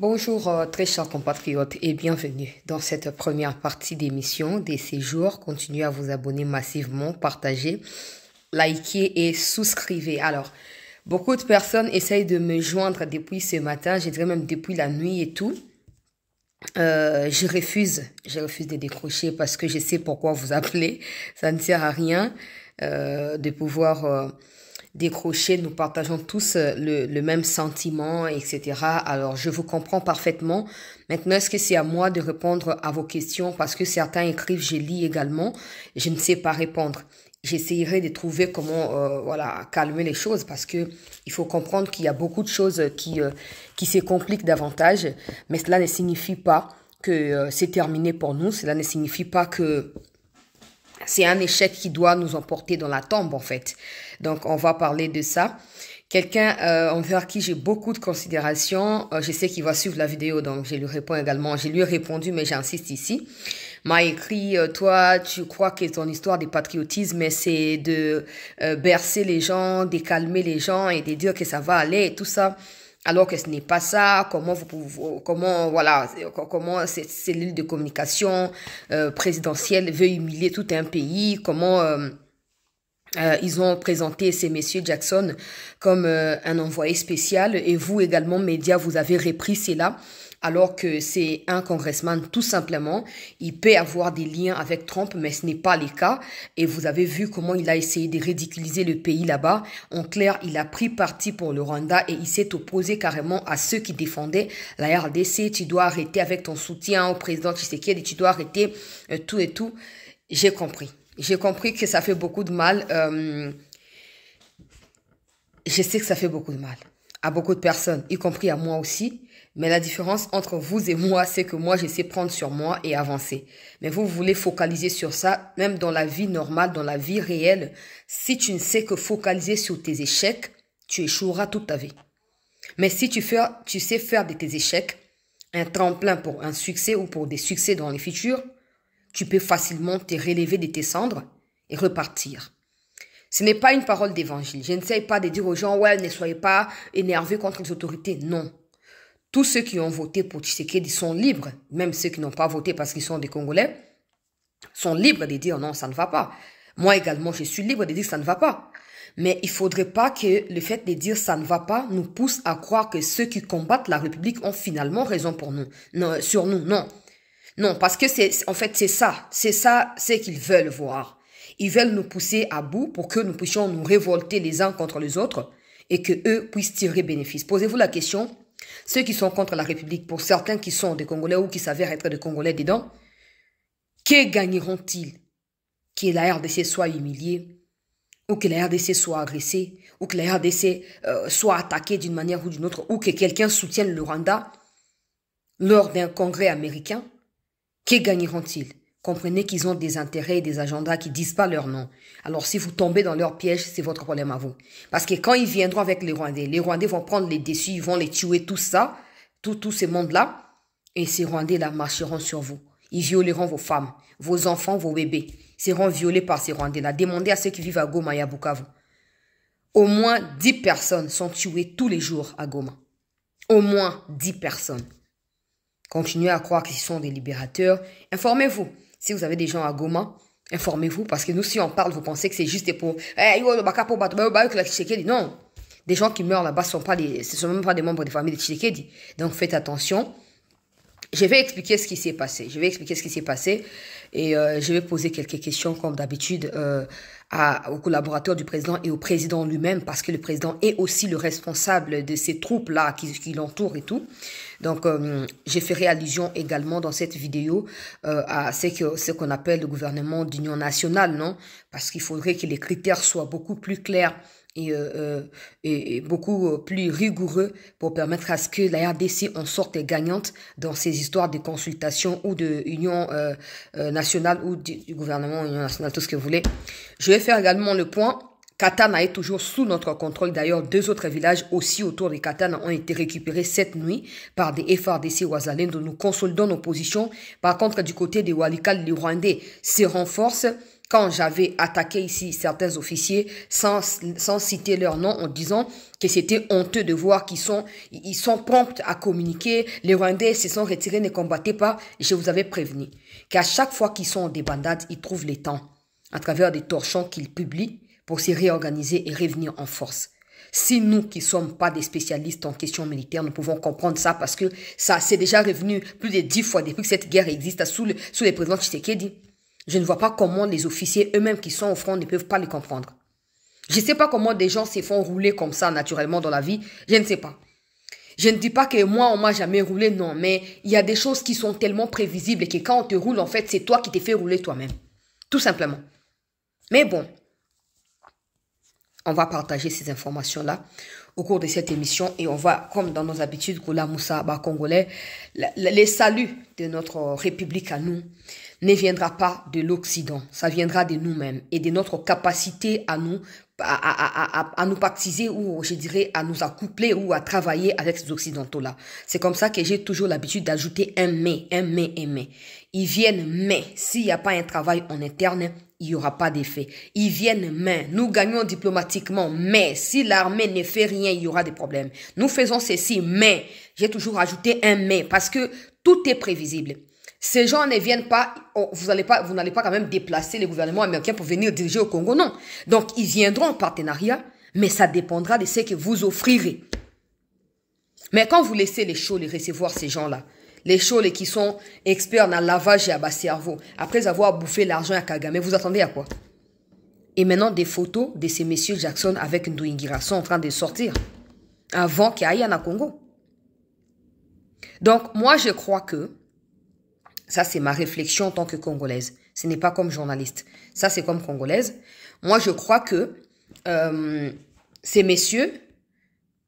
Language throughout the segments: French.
Bonjour très chers compatriotes et bienvenue dans cette première partie d'émission des séjours. Continuez à vous abonner massivement, partagez, likez et souscrivez. Alors, beaucoup de personnes essayent de me joindre depuis ce matin, je dirais même depuis la nuit et tout. Je refuse de décrocher parce que je sais pourquoi vous appelez. Ça ne sert à rien de pouvoir décrocher. Nous partageons tous le même sentiment, etc. Alors, je vous comprends parfaitement. Maintenant, est-ce que c'est à moi de répondre à vos questions? Parce que certains écrivent, je lis également. Je ne sais pas répondre. J'essayerai de trouver comment voilà, calmer les choses parce que il faut comprendre qu'il y a beaucoup de choses qui se compliquent davantage. Mais cela ne signifie pas que c'est terminé pour nous. Cela ne signifie pas que c'est un échec qui doit nous emporter dans la tombe, en fait. Donc, on va parler de ça. Quelqu'un envers qui j'ai beaucoup de considération, je sais qu'il va suivre la vidéo, donc je lui réponds également. Je lui ai répondu, mais j'insiste ici. M'a écrit, toi, tu crois que ton histoire de patriotisme, c'est de bercer les gens, de calmer les gens et de dire que ça va aller et tout ça. Alors que ce n'est pas ça, comment cette cellule de communication présidentielle veut humilier tout un pays, comment ils ont présenté ces messieurs Jackson comme un envoyé spécial et vous également, médias, vous avez repris cela alors que c'est un congressman tout simplement. Il peut avoir des liens avec Trump, mais ce n'est pas le cas. Et vous avez vu comment il a essayé de ridiculiser le pays là-bas. En clair, il a pris parti pour le Rwanda et il s'est opposé carrément à ceux qui défendaient la RDC. Tu dois arrêter avec ton soutien au président Tshisekedi, tu dois arrêter tout et tout. J'ai compris. J'ai compris que ça fait beaucoup de mal. Je sais que ça fait beaucoup de mal à beaucoup de personnes, y compris à moi aussi. Mais la différence entre vous et moi, c'est que moi, je sais prendre sur moi et avancer. Mais vous voulez focaliser sur ça, même dans la vie normale, dans la vie réelle. Si tu ne sais que focaliser sur tes échecs, tu échoueras toute ta vie. Mais si tu sais faire de tes échecs un tremplin pour un succès ou pour des succès dans le futur, tu peux facilement te relever de tes cendres et repartir. Ce n'est pas une parole d'évangile. Je n'essaie pas de dire aux gens, ouais, ne soyez pas énervés contre les autorités. Non. Tous ceux qui ont voté pour Tshisekedi sont libres, même ceux qui n'ont pas voté parce qu'ils sont des Congolais, sont libres de dire non, ça ne va pas. Moi également, je suis libre de dire ça ne va pas. Mais il faudrait pas que le fait de dire ça ne va pas nous pousse à croire que ceux qui combattent la République ont finalement raison pour nous. Non, sur nous, non. Non, parce que en fait, c'est ça, c'est qu'ils veulent voir. Ils veulent nous pousser à bout pour que nous puissions nous révolter les uns contre les autres et que eux puissent tirer bénéfice. Posez-vous la question, ceux qui sont contre la République, pour certains qui sont des Congolais ou qui s'avèrent être des Congolais dedans, que gagneront-ils? Que la RDC soit humiliée, ou que la RDC soit agressée, ou que la RDC soit attaquée d'une manière ou d'une autre, ou que quelqu'un soutienne le Rwanda lors d'un congrès américain? Que gagneront-ils? Comprenez qu'ils ont des intérêts et des agendas qui disent pas leur nom. Alors si vous tombez dans leur piège, c'est votre problème à vous. Parce que quand ils viendront avec les Rwandais vont prendre les déçus, ils vont les tuer, tout ça, tous ces mondes-là, et ces Rwandais-là marcheront sur vous. Ils violeront vos femmes, vos enfants, vos bébés. Ils seront violés par ces Rwandais-là. Demandez à ceux qui vivent à Goma et à Bukavu. Au moins 10 personnes sont tuées tous les jours à Goma. Au moins 10 personnes. Continuez à croire qu'ils sont des libérateurs. Informez-vous. Si vous avez des gens à Goma, informez-vous. Parce que nous, si on parle, vous pensez que c'est juste pour... Non. Des gens qui meurent là-bas, ce sont même pas des membres des familles de Tshisekedi. Donc faites attention. Je vais expliquer ce qui s'est passé. Et je vais poser quelques questions comme d'habitude aux collaborateurs du président et au président lui-même parce que le président est aussi le responsable de ces troupes-là qui l'entourent et tout. Donc, je ferai allusion également dans cette vidéo à ce qu'on appelle le gouvernement d'union nationale, non? Parce qu'il faudrait que les critères soient beaucoup plus clairs et beaucoup plus rigoureux pour permettre à ce que la RDC en sorte gagnante dans ces histoires de consultation ou de union nationale ou du gouvernement union nationale, tout ce que vous voulez. Je vais faire également le point. Katana est toujours sous notre contrôle. D'ailleurs, 2 autres villages aussi autour de Katana ont été récupérés cette nuit par des FARDC Ouazalendo. Nous consolidons nos positions. Par contre, du côté des Walikale, les Rwandais se renforcent quand j'avais attaqué ici certains officiers sans citer leur nom en disant que c'était honteux de voir ils sont prompts à communiquer, les Rwandais se sont retirés, ne combattaient pas, je vous avais prévenu qu'à chaque fois qu'ils sont en débandade, ils trouvent le temps à travers des torchons qu'ils publient pour se réorganiser et revenir en force. Si nous qui sommes pas des spécialistes en questions militaires, nous pouvons comprendre ça parce que ça c'est déjà revenu plus de 10 fois depuis que cette guerre existe sous les présidents Tshisekedi. Je ne vois pas comment les officiers eux-mêmes qui sont au front ne peuvent pas les comprendre. Je ne sais pas comment des gens se font rouler comme ça naturellement dans la vie. Je ne sais pas. Je ne dis pas que moi, on m'a jamais roulé, non. Mais il y a des choses qui sont tellement prévisibles et que quand on te roule, en fait, c'est toi qui t'es fait rouler toi-même. Tout simplement. Mais bon, on va partager ces informations-là au cours de cette émission et on va, comme dans nos habitudes, Koula Moussa, Congolais, les saluts de notre République à nous ne viendra pas de l'Occident, ça viendra de nous-mêmes et de notre capacité à nous pactiser ou je dirais à nous accoupler ou à travailler avec ces Occidentaux-là. C'est comme ça que j'ai toujours l'habitude d'ajouter un mais. Ils viennent mais, s'il n'y a pas un travail en interne, il n'y aura pas d'effet. Ils viennent mais, nous gagnons diplomatiquement, mais si l'armée ne fait rien, il y aura des problèmes. Nous faisons ceci, mais, j'ai toujours ajouté un mais, parce que tout est prévisible. Ces gens ne viennent pas, vous n'allez pas quand même déplacer les gouvernements américains pour venir diriger au Congo, non. Donc, ils viendront en partenariat, mais ça dépendra de ce que vous offrirez. Mais quand vous laissez les chauds les recevoir ces gens-là, les chauds qui sont experts dans le lavage et à bas cerveau, après avoir bouffé l'argent à Kagame, vous attendez à quoi? Et maintenant, des photos de ces messieurs Jackson avec Ndouingira sont en train de sortir avant qu'il y ait un Congo. Donc, moi, je crois que ça, c'est ma réflexion en tant que Congolaise. Ce n'est pas comme journaliste. Ça, c'est comme Congolaise. Moi, je crois que ces messieurs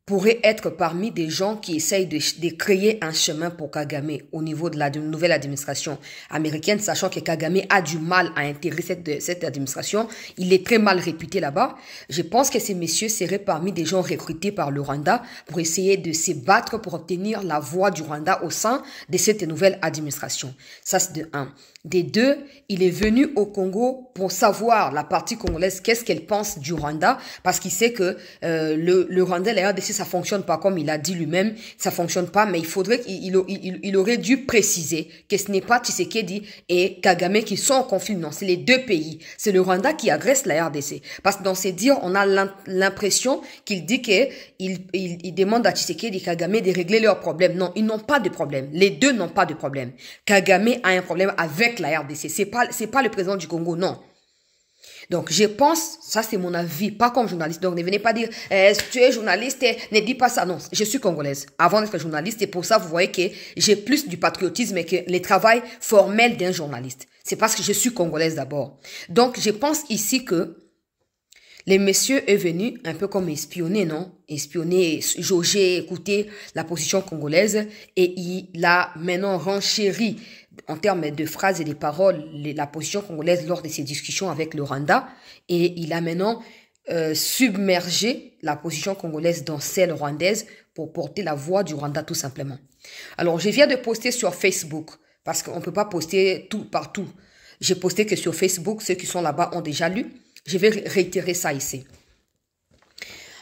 pourraient être parmi des gens qui essayent de créer un chemin pour Kagame au niveau de la nouvelle administration américaine, sachant que Kagame a du mal à intégrer cette administration. Il est très mal réputé là-bas. Je pense que ces messieurs seraient parmi des gens recrutés par le Rwanda pour essayer de se battre pour obtenir la voix du Rwanda au sein de cette nouvelle administration. Ça, c'est de un. Des deux, il est venu au Congo pour savoir, la partie congolaise, qu'est-ce qu'elle pense du Rwanda, parce qu'il sait que le Rwanda, la RDC, ça fonctionne pas comme il a dit lui-même, ça fonctionne pas, mais il faudrait qu'il aurait dû préciser que ce n'est pas Tshisekedi et Kagame qui sont en conflit, non, c'est les deux pays. C'est le Rwanda qui agresse la RDC. Parce que dans ses dires, on a l'impression qu'il dit qu'il demande à Tshisekedi et Kagame de régler leurs problèmes. Non, ils n'ont pas de problème. Les deux n'ont pas de problème. Kagame a un problème avec la RDC. C'est pas le président du Congo, non. Donc, je pense, ça c'est mon avis, pas comme journaliste. Donc, ne venez pas dire, tu es journaliste, ne dis pas ça. Non, je suis congolaise avant d'être journaliste et pour ça, vous voyez que j'ai plus du patriotisme que le travail formel d'un journaliste. C'est parce que je suis congolaise d'abord. Donc, je pense ici que les messieurs est venu un peu comme espionner, non? Espionner, jauger, écouter la position congolaise et il a maintenant renchéri en termes de phrases et de paroles la position congolaise lors de ses discussions avec le Rwanda et il a maintenant submergé la position congolaise dans celle rwandaise pour porter la voix du Rwanda tout simplement. Alors, je viens de poster sur Facebook parce qu'on ne peut pas poster tout partout. J'ai posté que sur Facebook, ceux qui sont là-bas ont déjà lu. Je vais réitérer ça ici.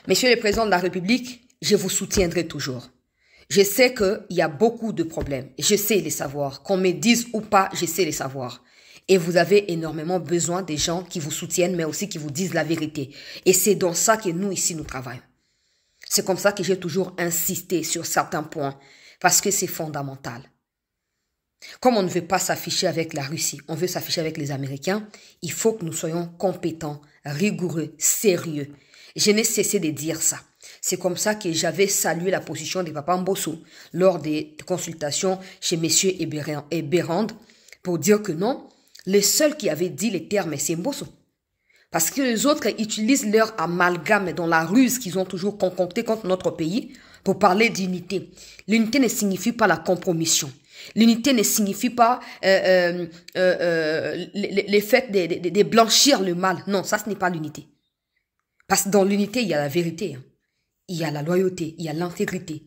Monsieur le Président de la République, je vous soutiendrai toujours. Je sais qu'il y a beaucoup de problèmes. Je sais les savoir. Qu'on me dise ou pas, je sais les savoir. Et vous avez énormément besoin des gens qui vous soutiennent, mais aussi qui vous disent la vérité. Et c'est dans ça que nous, ici, nous travaillons. C'est comme ça que j'ai toujours insisté sur certains points, parce que c'est fondamental. Comme on ne veut pas s'afficher avec la Russie, on veut s'afficher avec les Américains, il faut que nous soyons compétents, rigoureux, sérieux. Je n'ai cessé de dire ça. C'est comme ça que j'avais salué la position de Papa Mbosso lors des consultations chez messieurs Eberand pour dire que non, le seul qui avait dit les termes, c'est Mbosso. Parce que les autres utilisent leur amalgame dans la ruse qu'ils ont toujours concocté contre notre pays pour parler d'unité. L'unité ne signifie pas la compromission. L'unité ne signifie pas le fait de blanchir le mal. Non, ça, ce n'est pas l'unité. Parce que dans l'unité, il y a la vérité. Hein. Il y a la loyauté, il y a l'intégrité.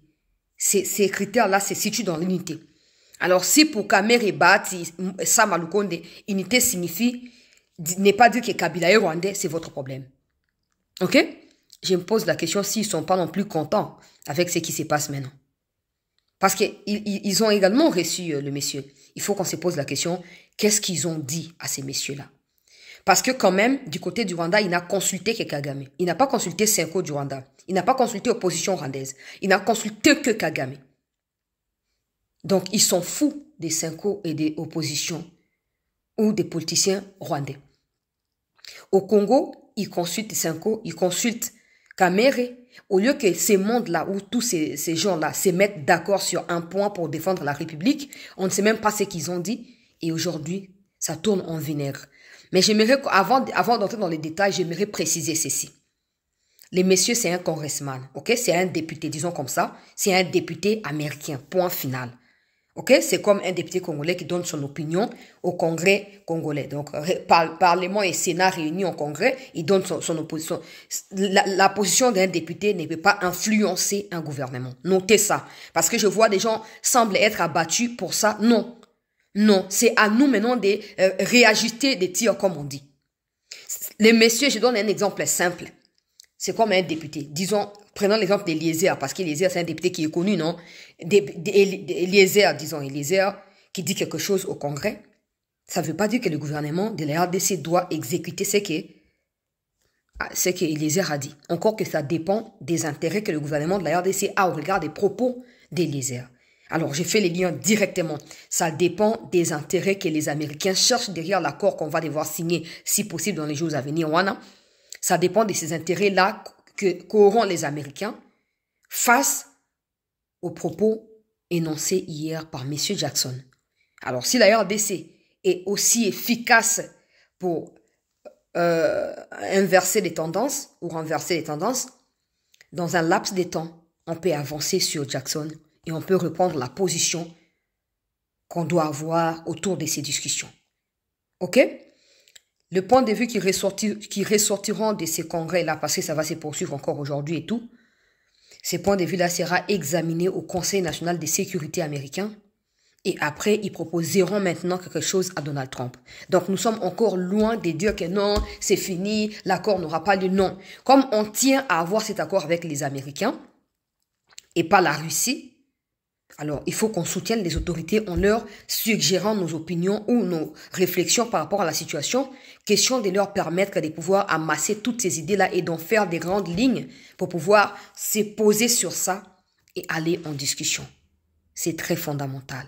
Ces critères-là se situent dans l'unité. Alors, si pour Kamer et Bati, Samalukonde, unité signifie n'est pas dire que Kabila est rwandais, c'est votre problème. Ok? Je me pose la question s'ils ne sont pas non plus contents avec ce qui se passe maintenant. Parce qu'ils ont également reçu le monsieur. Il faut qu'on se pose la question, qu'est-ce qu'ils ont dit à ces messieurs-là? Parce que quand même, du côté du Rwanda, il n'a consulté que Kagame. Il n'a pas consulté Senko du Rwanda. Il n'a pas consulté l'opposition rwandaise. Il n'a consulté que Kagame. Donc, ils sont fous des Senko et des oppositions ou des politiciens rwandais. Au Congo, ils consultent Senko, ils consultent Kamere. Au lieu que ces mondes-là, où tous ces gens-là se mettent d'accord sur un point pour défendre la République, on ne sait même pas ce qu'ils ont dit. Et aujourd'hui, ça tourne en vinaigre. Mais j'aimerais, avant d'entrer dans les détails, j'aimerais préciser ceci. Les messieurs, c'est un congressman, ok? C'est un député, disons comme ça. C'est un député américain, point final. Ok? C'est comme un député congolais qui donne son opinion au Congrès congolais. Donc, Parlement et Sénat réunis en Congrès, il donne son opposition. La position d'un député ne peut pas influencer un gouvernement. Notez ça. Parce que je vois des gens semblent être abattus pour ça. Non. Non. C'est à nous maintenant de réajuster des tirs, comme on dit. Les messieurs, je donne un exemple simple. C'est comme un député. Disons, prenons l'exemple d'Eliezer, parce qu'Eliezer, c'est un député qui est connu, non? Eliezer, disons, Eliezer, qui dit quelque chose au Congrès, ça ne veut pas dire que le gouvernement de la RDC doit exécuter ce qu'Eliezer a dit. Encore que ça dépend des intérêts que le gouvernement de la RDC a au regard des propos d'Eliezer. Alors, j'ai fait les liens directement. Ça dépend des intérêts que les Américains cherchent derrière l'accord qu'on va devoir signer, si possible, dans les jours à venir. Ça dépend de ces intérêts-là qu'auront les Américains face aux propos énoncés hier par M. Jackson. Alors, si la RDC est aussi efficace pour inverser les tendances ou renverser les tendances, dans un laps de temps, on peut avancer sur Jackson et on peut reprendre la position qu'on doit avoir autour de ces discussions. OK? Le point de vue qui ressortiront de ces congrès-là, parce que ça va se poursuivre encore aujourd'hui et tout, ces points de vue-là sera examiné au Conseil national de sécurité américain. Et après, ils proposeront maintenant quelque chose à Donald Trump. Donc, nous sommes encore loin de dire que non, c'est fini, l'accord n'aura pas lieu. Non. Comme on tient à avoir cet accord avec les Américains et pas la Russie, alors il faut qu'on soutienne les autorités en leur suggérant nos opinions ou nos réflexions par rapport à la situation. Question de leur permettre de pouvoir amasser toutes ces idées-là et d'en faire des grandes lignes pour pouvoir se poser sur ça et aller en discussion. C'est très fondamental.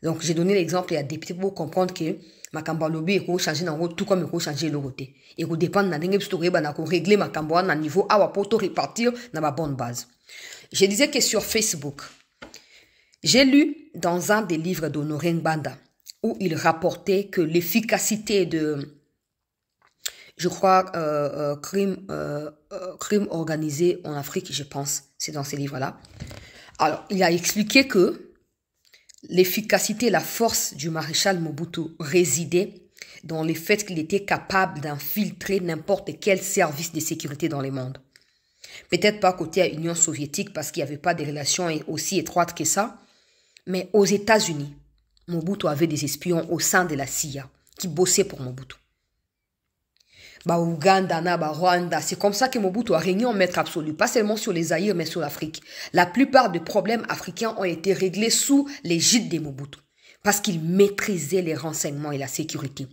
Donc, j'ai donné l'exemple à des députés pour comprendre que Makambo lobby est changer dans tout comme il changer le côté. Et que dépend de n'importe story régler Makambo à niveau à pour repartir dans la bonne base. Je disais que sur Facebook, j'ai lu dans un des livres d'Honoré Ngbanda où il rapportait que l'efficacité de, je crois, crime organisé en Afrique, je pense, c'est dans ces livres-là. Alors, il a expliqué que l'efficacité et la force du maréchal Mobutu résidait dans le fait qu'il était capable d'infiltrer n'importe quel service de sécurité dans le monde. Peut-être pas côté à l'Union soviétique parce qu'il n'y avait pas de relations aussi étroites que ça, mais aux États-Unis, Mobutu avait des espions au sein de la CIA qui bossaient pour Mobutu. Ouganda, Rwanda, c'est comme ça que Mobutu a régné en maître absolu, pas seulement sur les Zaïre, mais sur l'Afrique. La plupart des problèmes africains ont été réglés sous l'égide de Mobutu, parce qu'il maîtrisait les renseignements et la sécurité.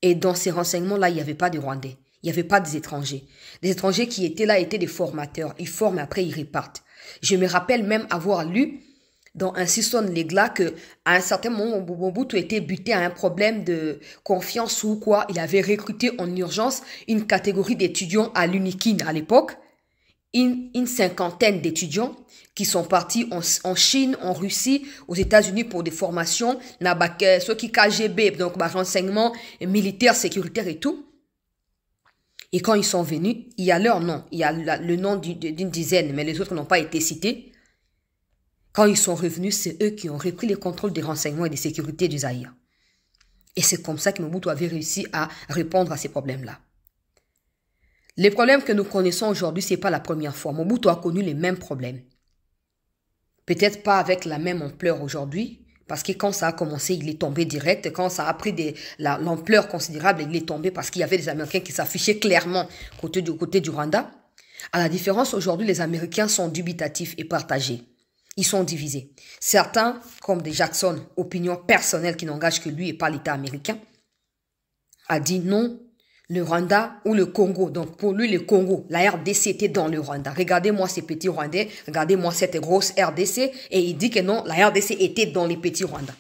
Et dans ces renseignements-là, il n'y avait pas de Rwandais, il n'y avait pas des étrangers. Les étrangers qui étaient là étaient des formateurs, ils forment et après ils repartent. Je me rappelle même avoir lu dans un Sisson Legla que à un certain moment, Mobutu était buté à un problème de confiance ou quoi. Il avait recruté en urgence une catégorie d'étudiants à l'UNIKIN à l'époque, une cinquantaine d'étudiants qui sont partis en Chine, en Russie, aux États-Unis pour des formations, ceux qui KGB, donc renseignements militaires, sécuritaires et tout. Et quand ils sont venus, il y a leur nom, il y a le nom d'une dizaine, mais les autres n'ont pas été cités. Quand ils sont revenus, c'est eux qui ont repris le contrôle des renseignements et des sécurités du Zaïre. Et c'est comme ça que Mobutu avait réussi à répondre à ces problèmes-là. Les problèmes que nous connaissons aujourd'hui, ce n'est pas la première fois. Mobutu a connu les mêmes problèmes. Peut-être pas avec la même ampleur aujourd'hui, Parce que quand ça a commencé, il est tombé direct. Quand ça a pris l'ampleur considérable, il est tombé parce qu'il y avait des Américains qui s'affichaient clairement côté du Rwanda. À la différence, aujourd'hui, les Américains sont dubitatifs et partagés. Ils sont divisés. Certains, comme des Jackson, opinion personnelle qui n'engage que lui et pas l'État américain, a dit non, le Rwanda ou le Congo. Donc pour lui, le Congo, la RDC était dans le Rwanda. Regardez-moi ces petits Rwandais, regardez-moi cette grosse RDC. Et il dit que non, la RDC était dans les petits Rwanda.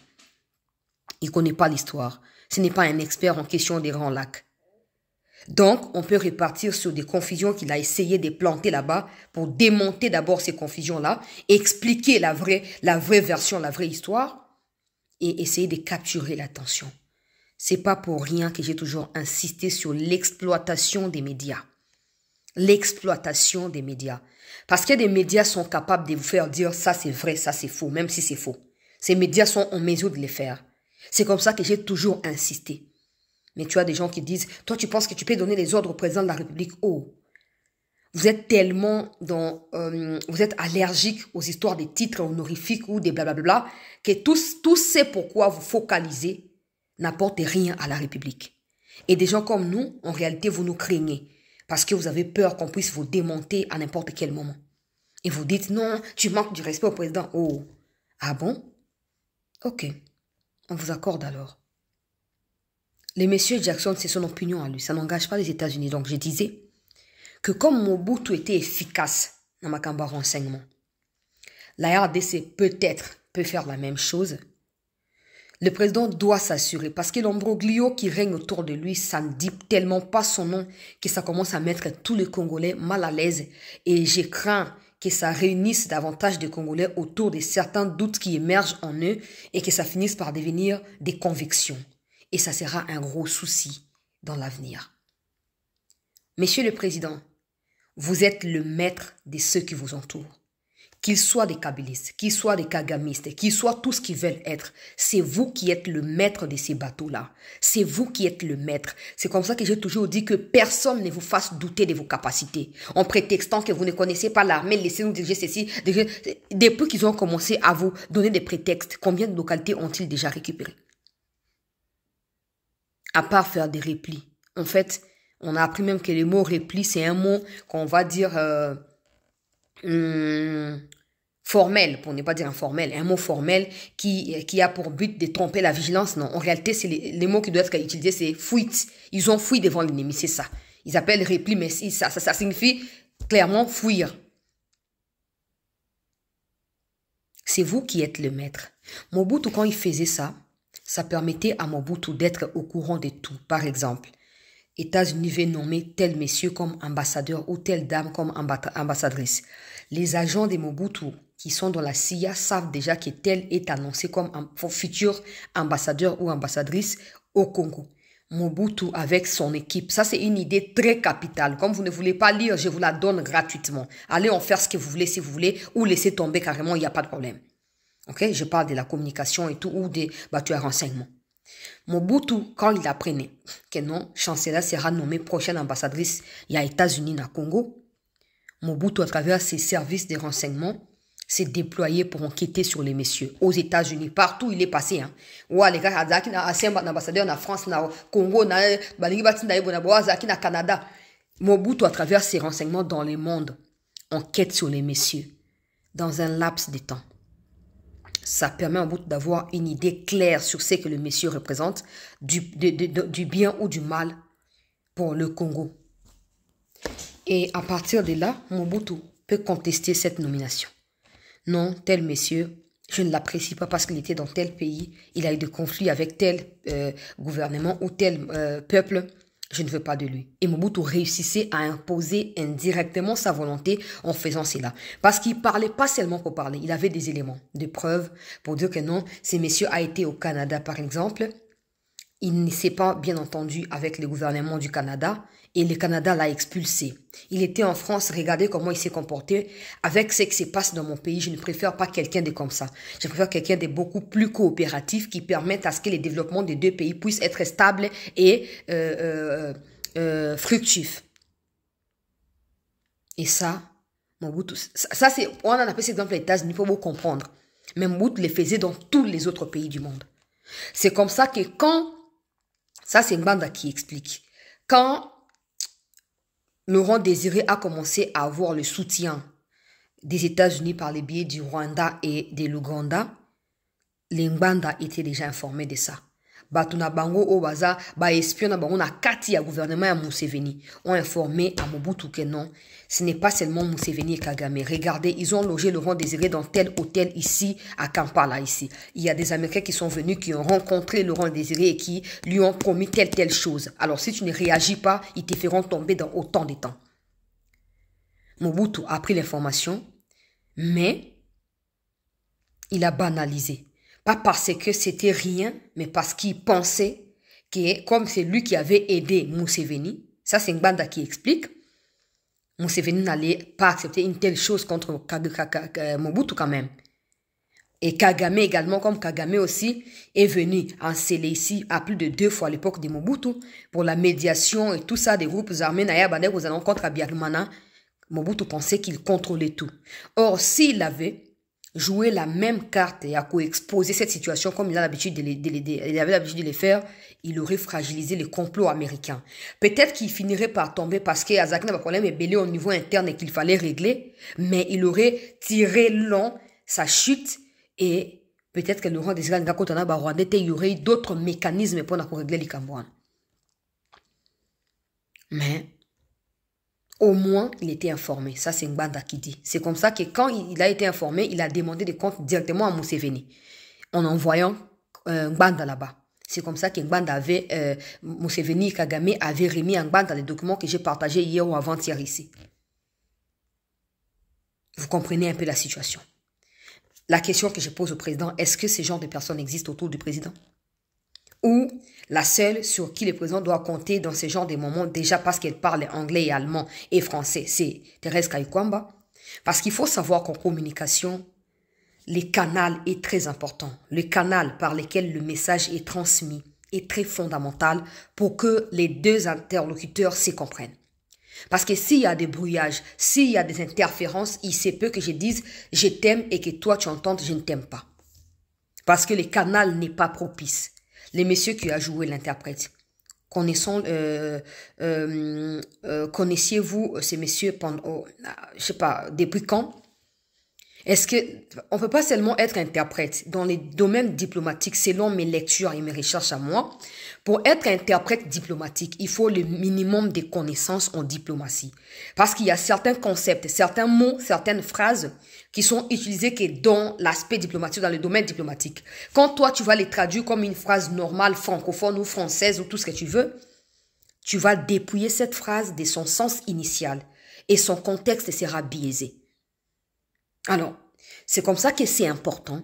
Il ne connaît pas l'histoire. Ce n'est pas un expert en question des Grands Lacs. Donc, on peut repartir sur des confusions qu'il a essayé de planter là-bas pour démonter d'abord ces confusions-là, expliquer la vraie version, la vraie histoire et essayer de capturer l'attention. C'est pas pour rien que j'ai toujours insisté sur l'exploitation des médias. L'exploitation des médias. Parce que des médias sont capables de vous faire dire ça c'est vrai, ça c'est faux, même si c'est faux. Ces médias sont en mesure de les faire. C'est comme ça que j'ai toujours insisté. Mais tu as des gens qui disent, toi tu penses que tu peux donner les ordres au président de la République. Oh, vous êtes tellement vous êtes allergique aux histoires des titres honorifiques ou des blablabla, que tout c'est pourquoi vous focalisez n'apporte rien à la République. Et des gens comme nous, en réalité, vous nous craignez parce que vous avez peur qu'on puisse vous démonter à n'importe quel moment. Et vous dites, non, tu manques du respect au président. Oh, ah bon? Ok, on vous accorde alors. Les messieurs Jackson, c'est son opinion à lui. Ça n'engage pas les États-Unis. Donc, je disais que comme Mobutu était efficace dans ma campagne renseignement, la RDC peut-être peut faire la même chose. Le président doit s'assurer parce que l'ombroglio qui règne autour de lui, ça ne dit tellement pas son nom que ça commence à mettre tous les Congolais mal à l'aise. Et je crains que ça réunisse davantage de Congolais autour de certains doutes qui émergent en eux et que ça finisse par devenir des convictions. Et ça sera un gros souci dans l'avenir. Monsieur le Président, vous êtes le maître de ceux qui vous entourent. Qu'ils soient des kabylistes, qu'ils soient des kagamistes, qu'ils soient tout ce qu'ils veulent être. C'est vous qui êtes le maître de ces bateaux-là. C'est vous qui êtes le maître. C'est comme ça que j'ai toujours dit que personne ne vous fasse douter de vos capacités. En prétextant que vous ne connaissez pas l'armée, laissez-nous diriger ceci. Depuis qu'ils ont commencé à vous donner des prétextes, combien de localités ont-ils déjà récupérées? À part faire des replis. En fait, on a appris même que le mot repli, c'est un mot qu'on va dire formel, pour ne pas dire informel. Un mot formel qui a pour but de tromper la vigilance. Non, en réalité, c'est les mots qui doivent être utilisés, c'est fuite. Ils ont fui devant l'ennemi, c'est ça. Ils appellent repli, mais ça signifie clairement fuir. C'est vous qui êtes le maître. Mobutu, quand il faisait ça, ça permettait à Mobutu d'être au courant de tout. Par exemple, États-Unis veulent nommer tel monsieur comme ambassadeur ou telle dame comme ambassadrice. Les agents de Mobutu qui sont dans la CIA savent déjà que tel est annoncé comme un futur ambassadeur ou ambassadrice au Congo. Mobutu avec son équipe, ça c'est une idée très capitale. Comme vous ne voulez pas lire, je vous la donne gratuitement. Allez en faire ce que vous voulez si vous voulez ou laissez tomber carrément, il n'y a pas de problème. Ok, je parle de la communication et tout, ou des battus à renseignement. Mobutu, quand il apprenait que non, Chancela sera nommée prochaine ambassadrice il y a États-Unis dans Congo, Mobutu, à travers ses services de renseignement, s'est déployé pour enquêter sur les messieurs aux États-Unis, partout où il est passé. Hein. Ouais, les gars, il y a un ambassadeur en France, au Congo, au Canada. Mobutu, à travers ses renseignements dans le monde, enquête sur les messieurs dans un laps de temps. Ça permet en bout d'avoir une idée claire sur ce que le monsieur représente, du bien ou du mal pour le Congo. Et à partir de là, Mobutu peut contester cette nomination. Non, tel monsieur, je ne l'apprécie pas parce qu'il était dans tel pays, il a eu des conflits avec tel gouvernement ou tel peuple. Je ne veux pas de lui. Et Mobutu réussissait à imposer indirectement sa volonté en faisant cela. Parce qu'il parlait pas seulement pour parler. Il avait des éléments de preuve pour dire que non, ce monsieur a été au Canada, par exemple. Il ne s'est pas bien entendu avec le gouvernement du Canada et le Canada l'a expulsé. Il était en France, regardez comment il s'est comporté. Avec ce qui se passe dans mon pays, je ne préfère pas quelqu'un de comme ça. Je préfère quelqu'un de beaucoup plus coopératif qui permette à ce que les développements des deux pays puissent être stables et fructifs. Et ça, Mobutu, ça c'est, on en appelle cet exemple les États-Unis pour vous comprendre. Mais Mobutu les faisait dans tous les autres pays du monde. C'est comme ça que quand, ça c'est Ngbanda qui explique, quand Laurent Désiré a commencé à avoir le soutien des États-Unis par les biais du Rwanda et de l'Ouganda, les Ngbanda étaient déjà informés de ça. Batuna bango o baza ba espion na bango na kati ya gouvernement ya Museveni ont informé à Mobutu que non, ce n'est pas seulement Museveni et Kagame. Regardez, ils ont logé Laurent Désiré dans tel hôtel ici à Kampala ici. Il y a des Américains qui sont venus, qui ont rencontré Laurent Désiré et qui lui ont promis telle chose. Alors si tu ne réagis pas, ils te feront tomber dans autant de temps. Mobutu a pris l'information, mais il a banalisé. Pas parce que c'était rien, mais parce qu'il pensait que comme c'est lui qui avait aidé Museveni, ça c'est Ngbanda qui explique, Museveni n'allait pas accepter une telle chose contre Mobutu quand même. Et Kagame également, comme Kagame aussi est venu enceller ici à plus de 2 fois à l'époque de Mobutu pour la médiation et tout ça des groupes armés Nayabane aux allons contre Abiyarimana. Mobutu pensait qu'il contrôlait tout. Or, s'il avait jouer la même carte et à co-exposer cette situation comme il a l'habitude il avait l'habitude de le faire, il aurait fragilisé le complot américain. Peut-être qu'il finirait par tomber parce que Azaki n'a pas problème est belé au niveau interne et qu'il fallait régler, mais il aurait tiré long sa chute et peut-être que Laurent Désiré Ngakotana Barwandé, il y aurait d'autres mécanismes pour régler les Cambouans. Mais au moins, il était informé. Ça, c'est Ngbanda qui dit. C'est comme ça que quand il a été informé, il a demandé des comptes directement à Museveni en envoyant Ngbanda là-bas. C'est comme ça que Ngbanda avait, Museveni et Kagame avaient remis à Ngbanda les documents que j'ai partagés hier ou avant-hier ici. Vous comprenez un peu la situation. La question que je pose au président, est-ce que ce genre de personnes existent autour du président? Ou la seule sur qui le président doit compter dans ce genre de moments, déjà parce qu'elle parle anglais et allemand et français, c'est Thérèse Kayikwamba. Parce qu'il faut savoir qu'en communication, le canal est très important. Le canal par lequel le message est transmis est très fondamental pour que les deux interlocuteurs se comprennent. Parce que s'il y a des brouillages, s'il y a des interférences, il se peut que je dise « je t'aime » et que toi tu entendes « je ne t'aime pas ». Parce que le canal n'est pas propice. Les messieurs qui ont joué l'interprète, connaissiez-vous ces messieurs pendant, je sais pas, depuis quand? Est-ce que on peut pas seulement être interprète dans les domaines diplomatiques selon mes lectures et mes recherches à moi? Pour être interprète diplomatique, il faut le minimum de connaissances en diplomatie. Parce qu'il y a certains concepts, certains mots, certaines phrases qui sont utilisées que dans l'aspect diplomatique, dans le domaine diplomatique. Quand toi, tu vas les traduire comme une phrase normale, francophone ou française ou tout ce que tu veux, tu vas dépouiller cette phrase de son sens initial et son contexte sera biaisé. Alors, c'est comme ça que c'est important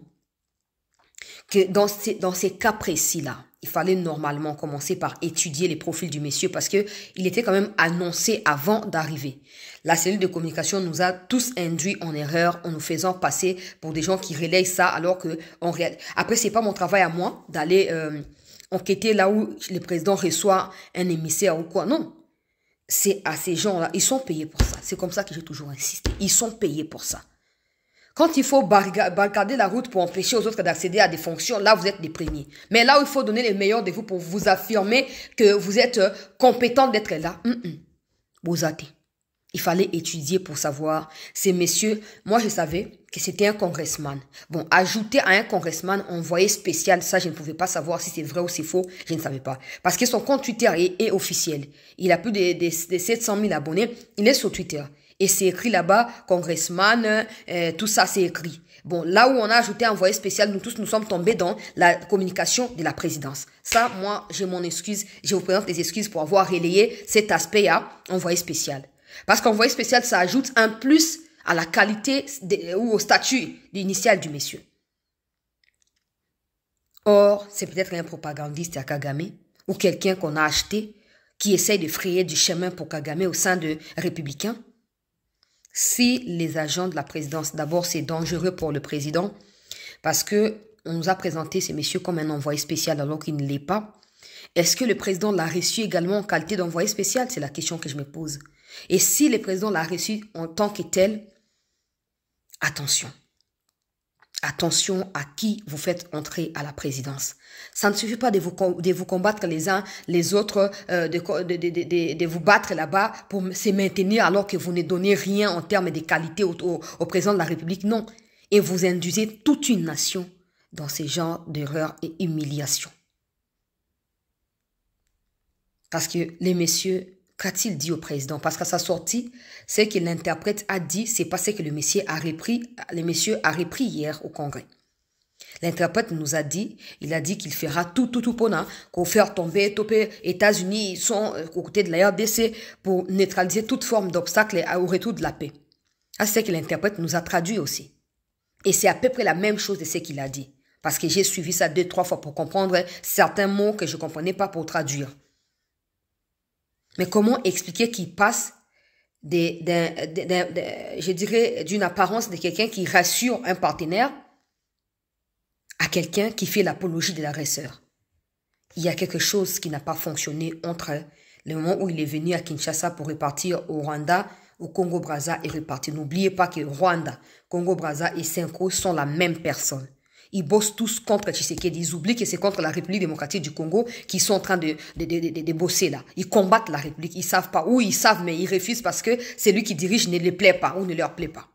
que dans ces cas précis-là, il fallait normalement commencer par étudier les profils du monsieur parce que il était quand même annoncé avant d'arriver. La cellule de communication nous a tous induits en erreur en nous faisant passer pour des gens qui relayent ça alors que après c'est pas mon travail à moi d'aller enquêter là où le président reçoit un émissaire ou quoi. Non, c'est à ces gens-là, ils sont payés pour ça. C'est comme ça que j'ai toujours insisté. Ils sont payés pour ça. Quand il faut barricader la route pour empêcher aux autres d'accéder à des fonctions, là, vous êtes les premiers. Mais là où il faut donner les meilleurs de vous pour vous affirmer que vous êtes compétent d'être là, Bozate. Il fallait étudier pour savoir. Ces messieurs, moi, je savais que c'était un congressman. Bon, ajouter à un congressman envoyé spécial, ça, je ne pouvais pas savoir si c'est vrai ou c'est faux. Je ne savais pas. Parce que son compte Twitter est officiel. Il a plus de 700 000 abonnés. Il est sur Twitter. Et c'est écrit là-bas, congressman, tout ça c'est écrit. Bon, là où on a ajouté envoyé spécial, nous tous nous sommes tombés dans la communication de la présidence. Ça, moi, j'ai mon excuse, je vous présente les excuses pour avoir relayé cet aspect à envoyé spécial. Parce qu'envoyé spécial, ça ajoute un plus à la qualité ou au statut initial du monsieur. Or, c'est peut-être un propagandiste à Kagame ou quelqu'un qu'on a acheté qui essaye de frayer du chemin pour Kagame au sein de Républicains. Si les agents de la présidence, d'abord c'est dangereux pour le président parce que on nous a présenté ces messieurs comme un envoyé spécial alors qu'il ne l'est pas. Est-ce que le président l'a reçu également en qualité d'envoyé spécial? C'est la question que je me pose. Et si le président l'a reçu en tant que tel, attention. Attention à qui vous faites entrer à la présidence. Ça ne suffit pas de vous combattre les uns les autres, de vous battre là-bas pour se maintenir alors que vous ne donnez rien en termes de qualité au président de la République. Non. Et vous induisez toute une nation dans ces genres d'erreurs et humiliations. Parce que les messieurs, qu'a-t-il dit au président? Parce qu'à sa sortie, ce que l'interprète a dit, c'est pas ce que le monsieur a repris hier au Congrès. L'interprète nous a dit, il a dit qu'il fera tout pour faire tomber les États-Unis, ils sont aux côtés de la RDC pour neutraliser toute forme d'obstacle au retour de la paix. C'est ce que l'interprète nous a traduit aussi. Et c'est à peu près la même chose de ce qu'il a dit. Parce que j'ai suivi ça 2-3 fois pour comprendre certains mots que je ne comprenais pas pour traduire. Mais comment expliquer qu'il passe je dirais, d'une apparence de quelqu'un qui rassure un partenaire à quelqu'un qui fait l'apologie de l'agresseur? Il y a quelque chose qui n'a pas fonctionné entre le moment où il est venu à Kinshasa pour repartir au Rwanda, au Congo-Brazza et repartir. N'oubliez pas que Rwanda, Congo-Brazza et Senko sont la même personne. Ils bossent tous contre Tshisekedi. Ils oublient que c'est contre la République démocratique du Congo qu'ils sont en train de bosser là. Ils combattent la République. Ils savent pas. Ou ils savent, mais ils refusent parce que celui qui dirige ne les plaît pas ou ne leur plaît pas.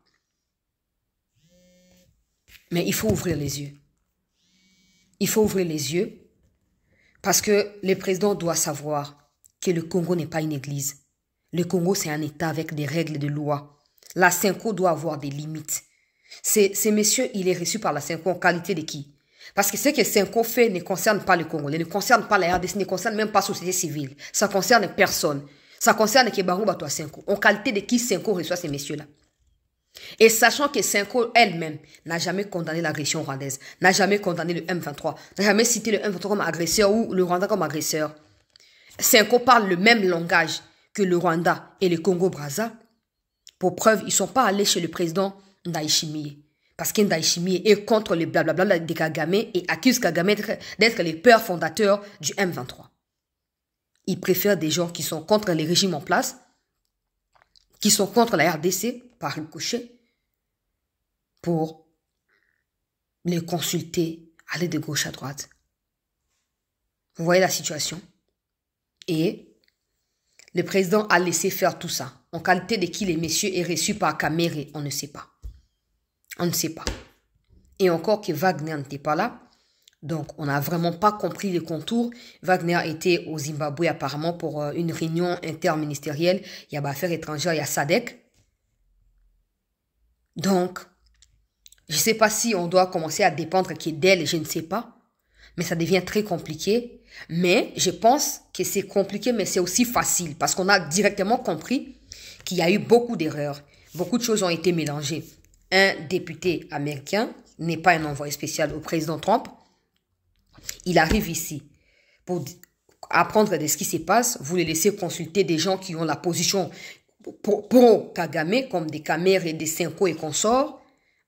Mais il faut ouvrir les yeux. Il faut ouvrir les yeux parce que le président doit savoir que le Congo n'est pas une église. Le Congo, c'est un État avec des règles de loi. La Senko doit avoir des limites. Ces messieurs, il est reçu par la Senko en qualité de qui? Parce que ce que Senko fait ne concerne pas le Congolais, ne concerne pas la RDC, ne concerne même pas la société civile. Ça concerne personne. Ça concerne Kebarou Bato Senko. En qualité de qui Senko reçoit ces messieurs-là? Et sachant que Senko elle-même n'a jamais condamné l'agression rwandaise, n'a jamais condamné le M23, n'a jamais cité le M23 comme agresseur ou le Rwanda comme agresseur. Senko parle le même langage que le Rwanda et le Congo-Brazza. Pour preuve, ils ne sont pas allés chez le président Ndayishimiye. Parce que Ndayishimiye est contre les blablabla de Kagame et accuse Kagame d'être le père fondateur du M23. Ils préfèrent des gens qui sont contre les régimes en place, qui sont contre la RDC, par ricochet, pour les consulter, aller de gauche à droite. Vous voyez la situation? Et le président a laissé faire tout ça. En qualité de qui les messieurs est reçu par Kamere, on ne sait pas. On ne sait pas. Et encore que Wagner n'était pas là. Donc, on n'a vraiment pas compris les contours. Wagner était au Zimbabwe apparemment pour une réunion interministérielle. Il y a Affaires étrangères, il y a SADC. Donc, je ne sais pas si on doit commencer à dépendre d'elle, je ne sais pas. Mais ça devient très compliqué. Mais je pense que c'est compliqué, mais c'est aussi facile. Parce qu'on a directement compris qu'il y a eu beaucoup d'erreurs. Beaucoup de choses ont été mélangées. Un député américain n'est pas un envoyé spécial au président Trump. Il arrive ici pour apprendre de ce qui se passe. Vous les laissez consulter des gens qui ont la position pour Kagame, comme des Kamere et des Senko et consorts.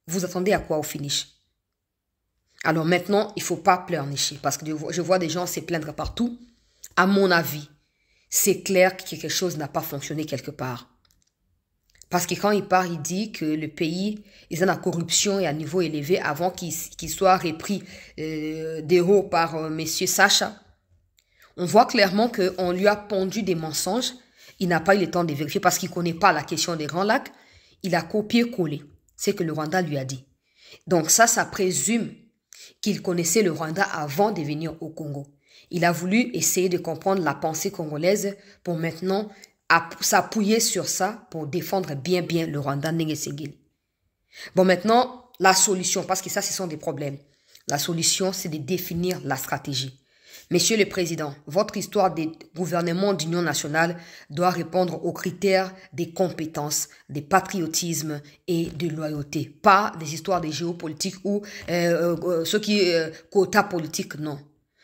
Vous attendez à quoi au finish? Alors maintenant, il ne faut pas pleurnicher parce que je vois des gens se plaindre partout. À mon avis, c'est clair que quelque chose n'a pas fonctionné quelque part. Parce que quand il part, il dit que le pays est dans la corruption et à niveau élevé avant qu'il soit repris d'héros par M. Sacha. On voit clairement qu'on lui a pondu des mensonges. Il n'a pas eu le temps de vérifier parce qu'il ne connaît pas la question des Grands Lacs. Il a copié-collé ce que le Rwanda lui a dit. Donc ça présume qu'il connaissait le Rwanda avant de venir au Congo. Il a voulu essayer de comprendre la pensée congolaise pour maintenant s'appuyer sur ça pour défendre bien le Rwanda Ndengesegeli. Bon, maintenant, la solution, parce que ça, ce sont des problèmes. La solution, c'est de définir la stratégie. Monsieur le Président, votre histoire des gouvernements d'union nationale doit répondre aux critères des compétences, des patriotismes et de loyauté. Pas des histoires de géopolitique ou ceux qui quotas politiques, non.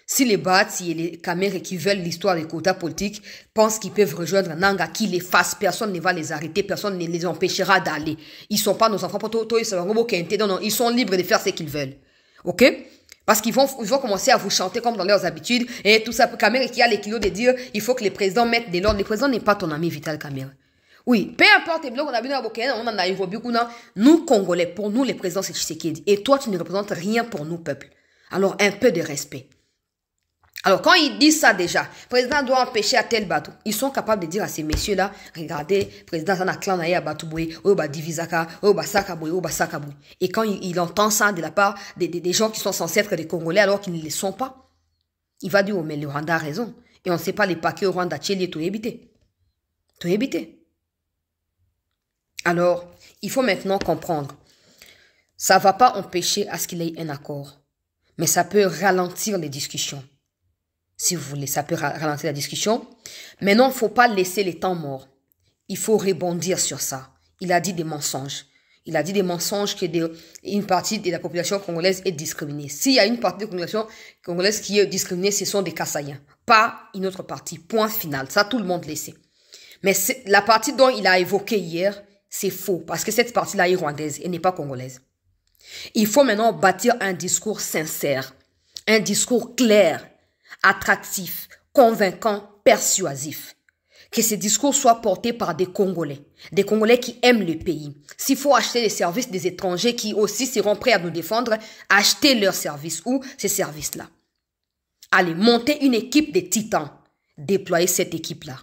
Si les Bati et les Kamere qui veulent l'histoire des quotas politiques pensent qu'ils peuvent rejoindre Nanga, qui les fasse, personne ne va les arrêter, personne ne les empêchera d'aller. Ils ne sont pas nos enfants, non, ils sont libres de faire ce qu'ils veulent. Ok? Parce qu'ils vont commencer à vous chanter comme dans leurs habitudes et tout ça. Kamere qui a les kilos de dire il faut que les présidents mettent de l'ordre. Le président n'est pas ton ami Vital Kamere. Oui, peu importe les blocs qu'on a vu dans Bokeh, on en a Nairobi, nous, Congolais, pour nous, les présidents, c'est Tshisekedi. Et toi, tu ne représentes rien pour nous, peuple. Alors, un peu de respect. Alors, quand ils disent ça déjà, le président doit empêcher à tel bateau, ils sont capables de dire à ces messieurs-là, regardez, le président, ça n'a clan à Batouboui, ou Divisaka, ou Sakaboui, ou Sakaboui. Et quand il entend ça de la part des gens qui sont censés être des Congolais alors qu'ils ne le sont pas, il va dire, oh, mais le Rwanda a raison. Et on ne sait pas les paquets au Rwanda, tu es évité. Tu es évité. Alors, il faut maintenant comprendre, ça ne va pas empêcher à ce qu'il y ait un accord, mais ça peut ralentir les discussions. Si vous voulez, ça peut ralentir la discussion. Maintenant, il ne faut pas laisser les temps morts. Il faut rebondir sur ça. Il a dit des mensonges. Il a dit des mensonges que une partie de la population congolaise est discriminée. S'il y a une partie de la population congolaise qui est discriminée, ce sont des Kassaïens. Pas une autre partie. Point final. Ça, tout le monde le sait. Mais la partie dont il a évoqué hier, c'est faux. Parce que cette partie-là est rwandaise et n'est pas congolaise. Il faut maintenant bâtir un discours sincère. Un discours clair, attractif, convaincant, persuasif. Que ces discours soient portés par des Congolais qui aiment le pays. S'il faut acheter les services des étrangers qui aussi seront prêts à nous défendre, acheter leurs services ou ces services-là. Allez, monter une équipe de titans, déployer cette équipe-là.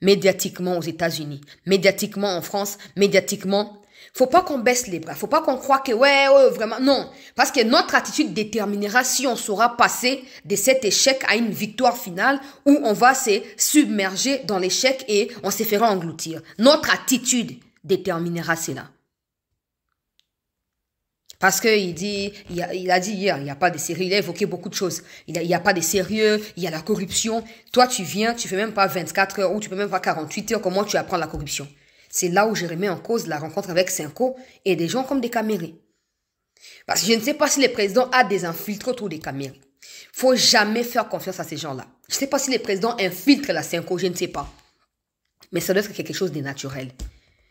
Médiatiquement aux États-Unis, médiatiquement en France, médiatiquement. Faut pas qu'on baisse les bras, faut pas qu'on croie que ouais, vraiment, non. Parce que notre attitude déterminera si on saura passer de cet échec à une victoire finale où on va se submerger dans l'échec et on se fera engloutir. Notre attitude déterminera cela. Parce qu'il a dit hier, il n'y a pas de sérieux, il a évoqué beaucoup de choses. Il n'y a pas de sérieux, il y a la corruption. Toi, tu viens, tu fais même pas 24 heures ou tu fais même pas 48 heures, comment tu apprends la corruption? C'est là où je remets en cause la rencontre avec Senko et des gens comme des Camérés. Parce que je ne sais pas si le président a des infiltrés autour des Camérés. Faut jamais faire confiance à ces gens-là. Je ne sais pas si le président infiltre la Senko, je ne sais pas. Mais ça doit être quelque chose de naturel.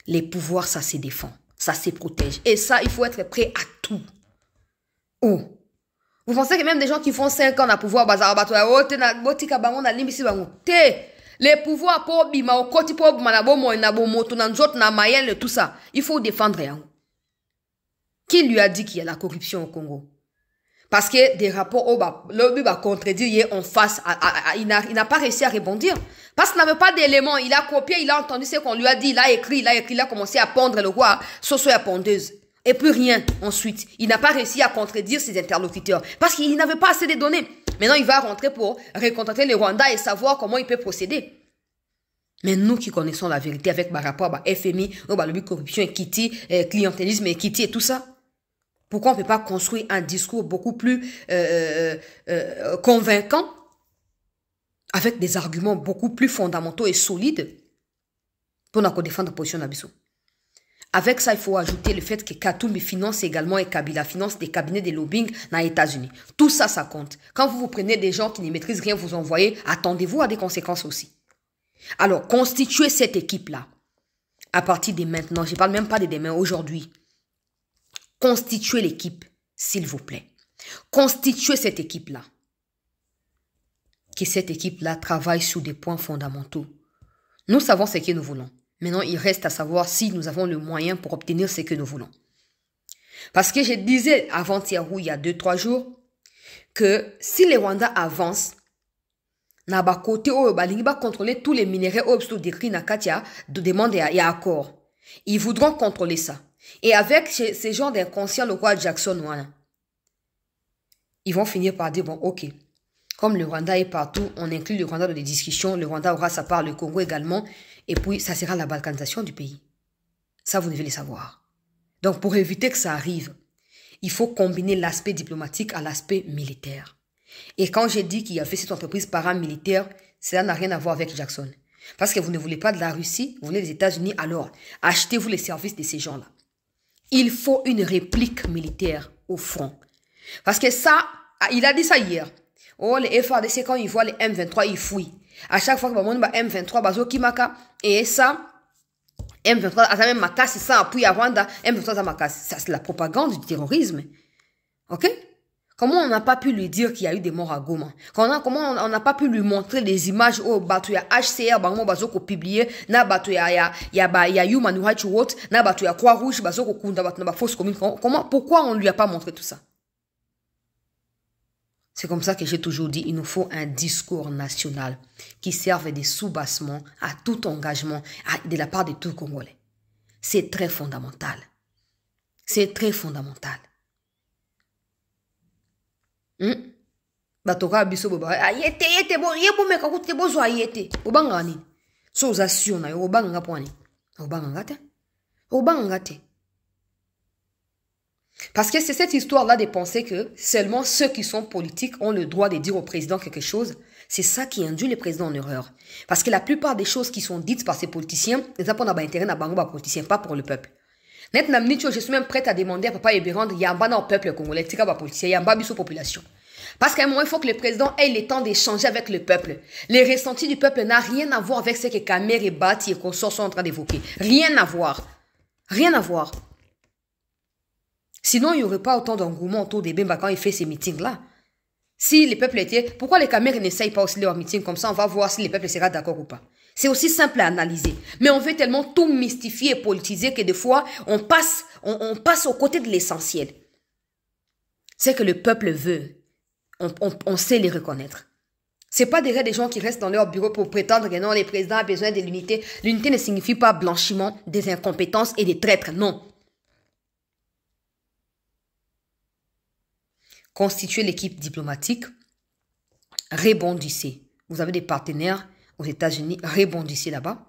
Les pouvoirs, ça se défend. Ça se protège. Et ça, il faut être prêt à tout. Oh. Vous pensez que même des gens qui font 5 ans à pouvoir, les pouvoirs pour bima au côté pour manabo mo nabo moto na nzot na mayel tout ça, il faut défendre hein. Qui lui a dit qu'il y a la corruption au Congo? Parce que des rapports le but va contredire en face il n'a pas réussi à rebondir parce qu'il n'avait pas d'éléments, il a copié, il a entendu ce qu'on lui a dit, il a écrit, il a commencé à pondre le roi Soso à pondeuse et plus rien ensuite. Il n'a pas réussi à contredire ses interlocuteurs parce qu'il n'avait pas assez de données. Maintenant, il va rentrer pour recontacter le Rwanda et savoir comment il peut procéder. Mais nous qui connaissons la vérité avec par rapport à FMI, le but corruption, equity, clientélisme, equity et tout ça, pourquoi on ne peut pas construire un discours beaucoup plus convaincant avec des arguments beaucoup plus fondamentaux et solides pour nous défendre la position d'Abisso? Avec ça, il faut ajouter le fait que Katoumbi finance également et Kabila finance des cabinets de lobbying dans les États-Unis. Tout ça, ça compte. Quand vous prenez des gens qui ne maîtrisent rien, vous envoyez, attendez-vous à des conséquences aussi. Alors, constituez cette équipe-là. À partir de maintenant, je ne parle même pas de demain, aujourd'hui. Constituez l'équipe, s'il vous plaît. Constituez cette équipe-là. Que cette équipe-là travaille sur des points fondamentaux. Nous savons ce que nous voulons. Maintenant, il reste à savoir si nous avons le moyen pour obtenir ce que nous voulons. Parce que je disais avant-hier ou il y a 2-3 jours que si les Rwandais avancent, na ba côté balingi ba contrôler tous les minéraux obsto décrits na katia de demande et accord. Ils voudront contrôler ça. Et avec ces gens d'inconscients, le roi Jackson, voilà, ils vont finir par dire, bon, ok, comme le Rwanda est partout, on inclut le Rwanda dans les discussions, le Rwanda aura sa part, le Congo également, et puis ça sera la balkanisation du pays. Ça, vous devez le savoir. Donc, pour éviter que ça arrive, il faut combiner l'aspect diplomatique à l'aspect militaire. Et quand j'ai dit qu'il y avait cette entreprise paramilitaire, cela n'a rien à voir avec Jackson. Parce que vous ne voulez pas de la Russie, vous voulez des États-Unis, alors achetez-vous les services de ces gens-là. Il faut une réplique militaire au front. Parce que ça, il a dit ça hier. Oh, les FARDC, quand ils voient les M23, ils fouillent. À chaque fois que on va M23, bazo kimaka, et ça, M23, à même Makassi, ça appuie à Rwanda, M23 à Makassi. Ça, c'est la propagande du terrorisme. Ok? Comment on n'a pas pu lui dire qu'il y a eu des morts à Goma? Comment on n'a pas pu lui montrer des images au bateau ya HCR, bango bazo ko publier, na bateau ya Human Rights Watch, na bateau ya Croix-Rouge, bazo ko kunda bateau na ba fausse commune. Pourquoi on lui a pas montré tout ça? C'est comme ça que j'ai toujours dit, il nous faut un discours national qui serve de sous-bassement à tout engagement de la part de tout Congolais. C'est très fondamental. C'est très fondamental. Batoka biso boba yete bo yebo meka kuti bozo ayete obanga nini so za siona yo obanga pwani obanga ngate. Parce que c'est cette histoire-là de penser que seulement ceux qui sont politiques ont le droit de dire au président quelque chose. C'est ça qui induit le président en erreur. Parce que la plupart des choses qui sont dites par ces politiciens, ils n'ont pas intérêt à bango politiciens, pas pour le peuple. Je suis même prête à demander à Papa Ebérand, il y a un ban au peuple congolais, il y a un politicien, il y a un ban sur population. Parce qu'à un moment, il faut que le président ait le temps d'échanger avec le peuple. Les ressentis du peuple n'ont rien à voir avec ce que Kamer et Bati et consorts sont en train d'évoquer. Rien à voir. Rien à voir. Sinon, il n'y aurait pas autant d'engouement autour des Bemba quand il fait ces meetings-là. Si les peuples étaient... Pourquoi les Camerounais n'essayent pas aussi leur meeting comme ça? On va voir si les peuples seront d'accord ou pas. C'est aussi simple à analyser. Mais on veut tellement tout mystifier et politiser que des fois, on passe aux côtés de l'essentiel. C'est que le peuple veut. On sait les reconnaître. Ce n'est pas des gens qui restent dans leur bureau pour prétendre que non, le président a besoin de l'unité. L'unité ne signifie pas blanchiment des incompétences et des traîtres. Non. Constituez l'équipe diplomatique, rebondissez. Vous avez des partenaires aux États-Unis, rebondissez là-bas.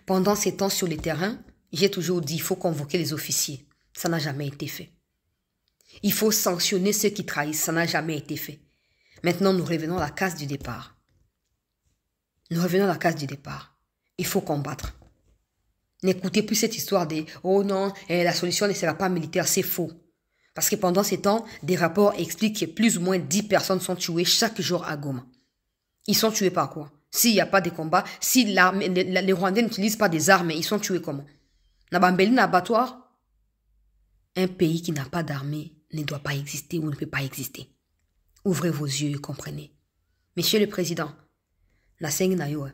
Pendant ces temps sur le terrain, j'ai toujours dit, il faut convoquer les officiers. Ça n'a jamais été fait. Il faut sanctionner ceux qui trahissent. Ça n'a jamais été fait. Maintenant, nous revenons à la case du départ. Il faut combattre. N'écoutez plus cette histoire de « Oh non, la solution ne sera pas militaire », c'est faux. Parce que pendant ces temps, des rapports expliquent que plus ou moins 10 personnes sont tuées chaque jour à Goma. Ils sont tués par quoi? S'il n'y a pas de combat, si les Rwandais n'utilisent pas des armes, ils sont tués comment? Nabambeli na abattoir? Un pays qui n'a pas d'armée ne doit pas exister ou ne peut pas exister. Ouvrez vos yeux et comprenez. Monsieur le Président, na sengi na yo,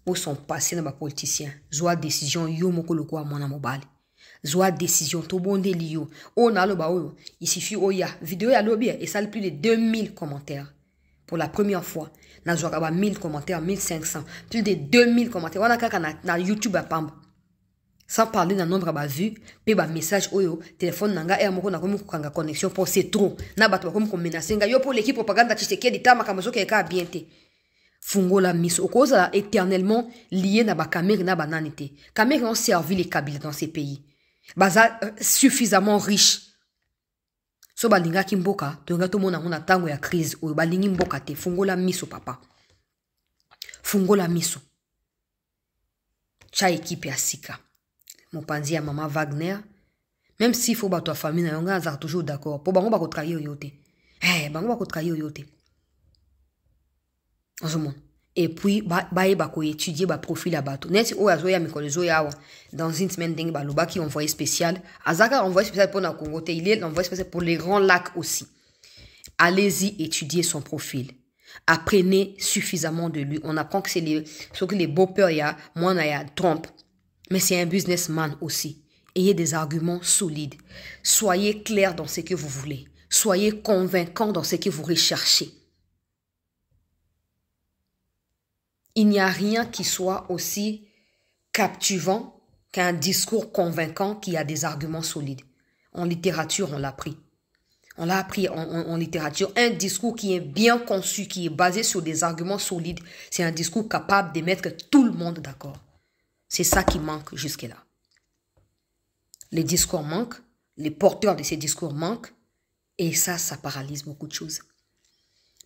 où sont passés na politiciens, zoa décision yo moko lokwa mona mobile. Zoa décision, tout bon délio. Oh, il suffit, oh, ya vidéo ya lobby et ça a plus de 2000 commentaires. Pour la première fois, na zoa 1000 commentaires, 1500, plus de 2000 commentaires. On a kaka na YouTube à Pamba. Sans parler d'un nombre à vues, pe ba message oyo, téléphone nanga et amoko na komi kanga connexion pour c'est trop. Na bato komi ko menacer nga yo pour l'équipe propagande Tshisekedi tama kamazo ke ka bien te. Fungola miso okoza éternellement lié na ba Kamer na bananité. Kamer ont servi les Kabyles dans ces pays. Baza suffisamment riche. So balinga kimboka, tonga to mona mona tango ya crise ou balingi mboka te fungola miso papa. Fungola miso. Cha équipe ya sika. Mopanzi ya Mama Wagner, même s'il faut battre famille na yonga azar toujours d'accord. Po bango ba ko trahir yote. Bango ba ko trahir yote. Ozomon. Et puis, ba étudier ba profil à bateau. Net o azoya mikolo zoya dans une semaine dingue ba loba qui envoyé spécial. Azaka envoyé spécial pour na Congo. Il est envoyé spécial pour les grands lacs aussi. Allez-y étudier son profil. Apprenez suffisamment de lui. On apprend que c'est les beaux-pères ya, moi na ya Trump. Mais c'est un businessman aussi. Ayez des arguments solides. Soyez clair dans ce que vous voulez. Soyez convaincant dans ce que vous recherchez. Il n'y a rien qui soit aussi captivant qu'un discours convaincant qui a des arguments solides. En littérature, on l'a appris. On l'a appris en littérature. Un discours qui est bien conçu, qui est basé sur des arguments solides, c'est un discours capable de mettre tout le monde d'accord. C'est ça qui manque jusque-là. Les discours manquent, les porteurs de ces discours manquent, et ça paralyse beaucoup de choses.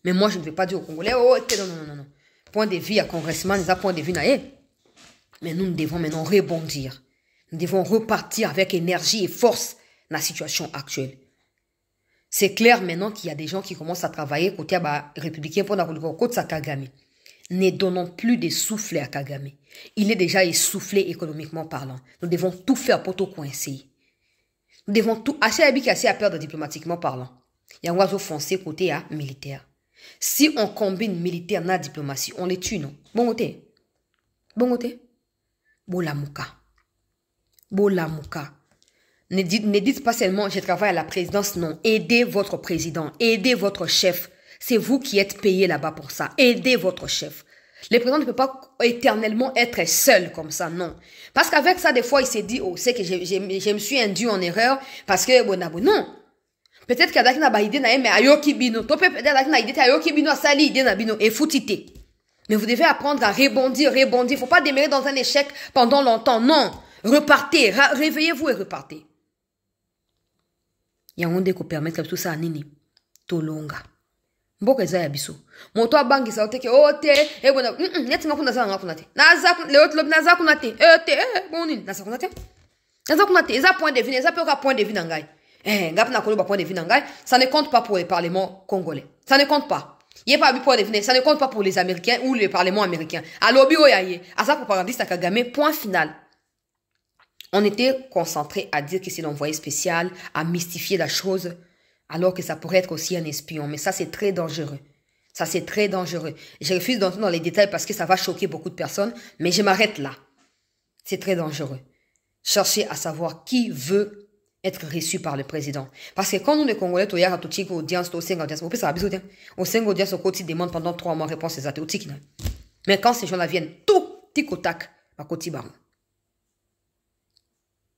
Mais moi, je ne vais pas dire aux Congolais, oh, non. Point de vue à congressman, ça point de vue naïe. Mais nous devons maintenant rebondir. Nous devons repartir avec énergie et force dans la situation actuelle. C'est clair maintenant qu'il y a des gens qui commencent à travailler côté républicain pour la côté de Kagame. Ne donnons plus de souffle à Kagame. Il est déjà essoufflé économiquement parlant. Nous devons tout faire pour tout coincer. Nous devons tout assez à perdre diplomatiquement parlant. Il y a un oiseau foncé côté militaire. Si on combine militaire na diplomatie, on les tue, non? Bon côté. Bon côté. Bolamouka. Bolamouka. Ne dites pas seulement je travaille à la présidence, non. Aidez votre président, aidez votre chef. C'est vous qui êtes payé là-bas pour ça. Aidez votre chef. Le président ne peut pas éternellement être seul comme ça, non. Parce qu'avec ça, des fois, il s'est dit, oh, c'est que je me suis induit en erreur parce que, bon, non. Peut-être qu'il y a des idées, mais ayoki bino. Peut-être qu'il y a des idées, ayoki bino, sali idée na bino, et foutité. Mais vous devez apprendre à rebondir. Il faut pas demeurer dans un échec pendant longtemps, non. Repartez, réveillez-vous et repartez. Il y a un monde qui permet tout ça à nini. Tolonga. Mboka eza ya biso. Moto abangi sa oteke ote e bona neti ngakuna za ngakunate. Naza le naza kunate. Te boni naza kunate. Naza kunate eza point de vue, eza pe ka point de vue na ngai. Ngap na koloba point de vue na ngai, ça ne compte pas pour le parlement congolais. Ça ne compte pas. Yé pas point de vue, ça ne compte pas pour les Américains ou le parlement américain. Alobi oyaye, asa propagandiste à Kagame, point final. On était concentré à dire que c'est l'envoyé spécial, à mystifier la chose. Alors que ça pourrait être aussi un espion. Mais ça, c'est très dangereux. Ça, c'est très dangereux. Je refuse d'entrer dans les détails parce que ça va choquer beaucoup de personnes. Mais je m'arrête là. C'est très dangereux. Cherchez à savoir qui veut être reçu par le président. Parce que quand nous, les Congolais, au Yara, au audience, au 5 audience, au 5 audience, au côté demande pendant 3 mois réponse aux athées. Mais quand ces gens-là viennent, tout, tic au tac, à côté baron.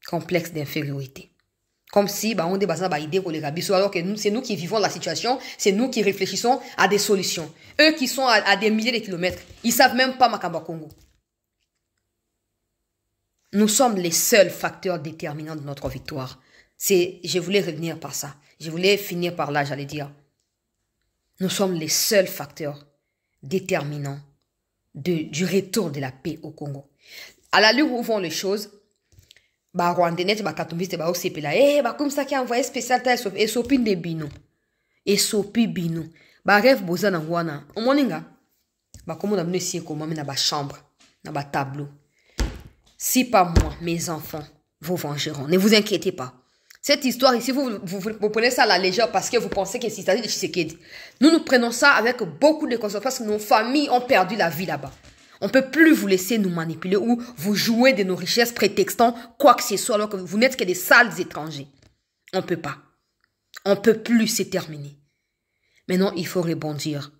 Complexe d'infériorité. Comme si on dépasse idée pour les rabisso, alors que c'est nous qui vivons la situation, c'est nous qui réfléchissons à des solutions. Eux qui sont à des milliers de kilomètres, ils savent même pas Makamba Congo. Nous sommes les seuls facteurs déterminants de notre victoire. Je voulais revenir par ça. Je voulais finir par là, j'allais dire. Nous sommes les seuls facteurs déterminants du retour de la paix au Congo. À l'allure où vont les choses, Rwandais, Katumbiste, Osepela, comme ça qui a envoyé spécial taille et sopi de bino. Et sopi bino. Rêve bozana wana. Au moninga. Comme on a venu ici, comme on a ma chambre, dans ma tableau. Si pas moi, mes enfants, vous vengeront. Ne vous inquiétez pas. Cette histoire ici, vous prenez ça à la légère parce que vous pensez que c'est de Tshisekedi. Nous prenons ça avec beaucoup de conscience parce que nos familles ont perdu la vie là-bas. On ne peut plus vous laisser nous manipuler ou vous jouer de nos richesses prétextant quoi que ce soit alors que vous n'êtes que des sales étrangers. On ne peut pas. On ne peut plus, c'est terminé. Maintenant, il faut rebondir.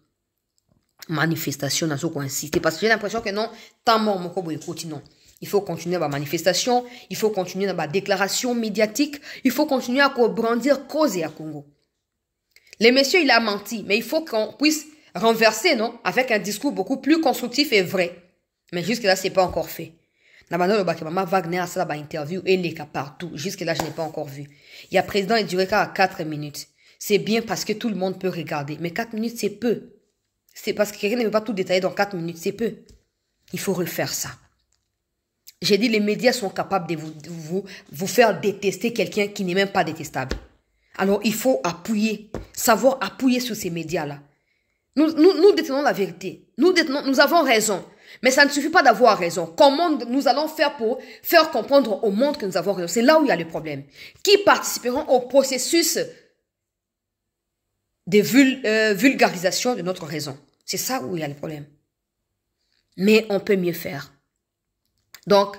Manifestation, il faut insister parce que j'ai l'impression que non, tant mort, mon cobo écoute, non. Il faut continuer dans la manifestation, il faut continuer dans la déclaration médiatique, il faut continuer à brandir cause à Congo. Le monsieur, il a menti, mais il faut qu'on puisse renversé, non? Avec un discours beaucoup plus constructif et vrai. Mais jusque-là, ce n'est pas encore fait. Maman Wagner a ça dans interview et les cas partout. Jusque-là, je n'ai pas encore vu. Il y a président, il durait qu'à 4 minutes. C'est bien parce que tout le monde peut regarder. Mais 4 minutes, c'est peu. C'est parce que quelqu'un ne veut pas tout détailler dans 4 minutes. C'est peu. Il faut refaire ça. J'ai dit, les médias sont capables de vous faire détester quelqu'un qui n'est même pas détestable. Alors, il faut appuyer, savoir appuyer sur ces médias-là. Nous détenons la vérité. Nous avons raison. Mais ça ne suffit pas d'avoir raison. Comment nous allons faire pour faire comprendre au monde que nous avons raison? C'est là où il y a le problème. Qui participeront au processus de vulgarisation de notre raison? C'est ça où il y a le problème. Mais on peut mieux faire. Donc,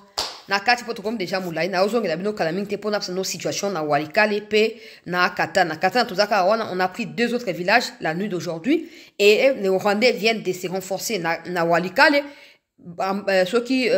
na kati poto comme déjà moulay na ozonge la bino kalaming te pona nos situations na Walikale pe na Katana tuzaka on a pris 2 autres villages la nuit d'aujourd'hui et les Rwandais viennent de se renforcer na Walikale ceux qui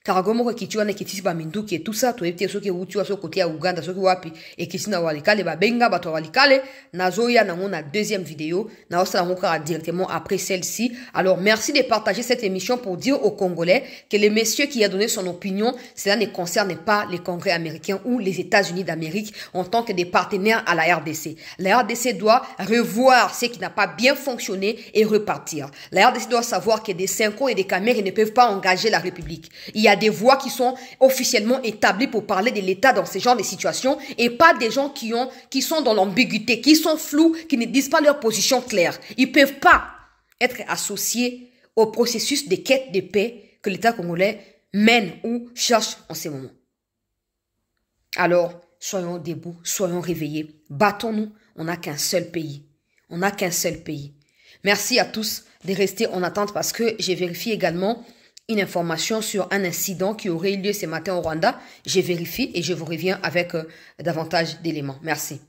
Karagomo qui tuana qui tisi ba minduki et tout ça to epte ceux qui utua so côté à Uganda ceux qui wapi et qui na Walikale ba benga ba to Walikale na zoya na mona deuxième vidéo na osala ngokara directement après celle-ci. Alors merci de partager cette émission pour dire aux Congolais que le monsieur qui a donné son opinion, cela ne concerne pas les Congrès américains ou les États-Unis d'Amérique en tant que des partenaires à la RDC. La RDC doit revoir ce qui n'a pas bien fonctionné et repartir. La RDC doit savoir que des Synco et des Cameroun ne peuvent pas engager la République. Il y a des voix qui sont officiellement établies pour parler de l'État dans ce genre de situations et pas des gens qui sont dans l'ambiguïté, qui sont flous, qui ne disent pas leur position claire. Ils ne peuvent pas être associés au processus de quête de paix que l'État congolais mène ou cherche en ce moment. Alors, soyons debout, soyons réveillés, battons-nous, On n'a qu'un seul pays. On n'a qu'un seul pays. Merci à tous de rester en attente parce que j'ai vérifié également une information sur un incident qui aurait eu lieu ce matin au Rwanda. J'ai vérifié et je vous reviens avec davantage d'éléments. Merci.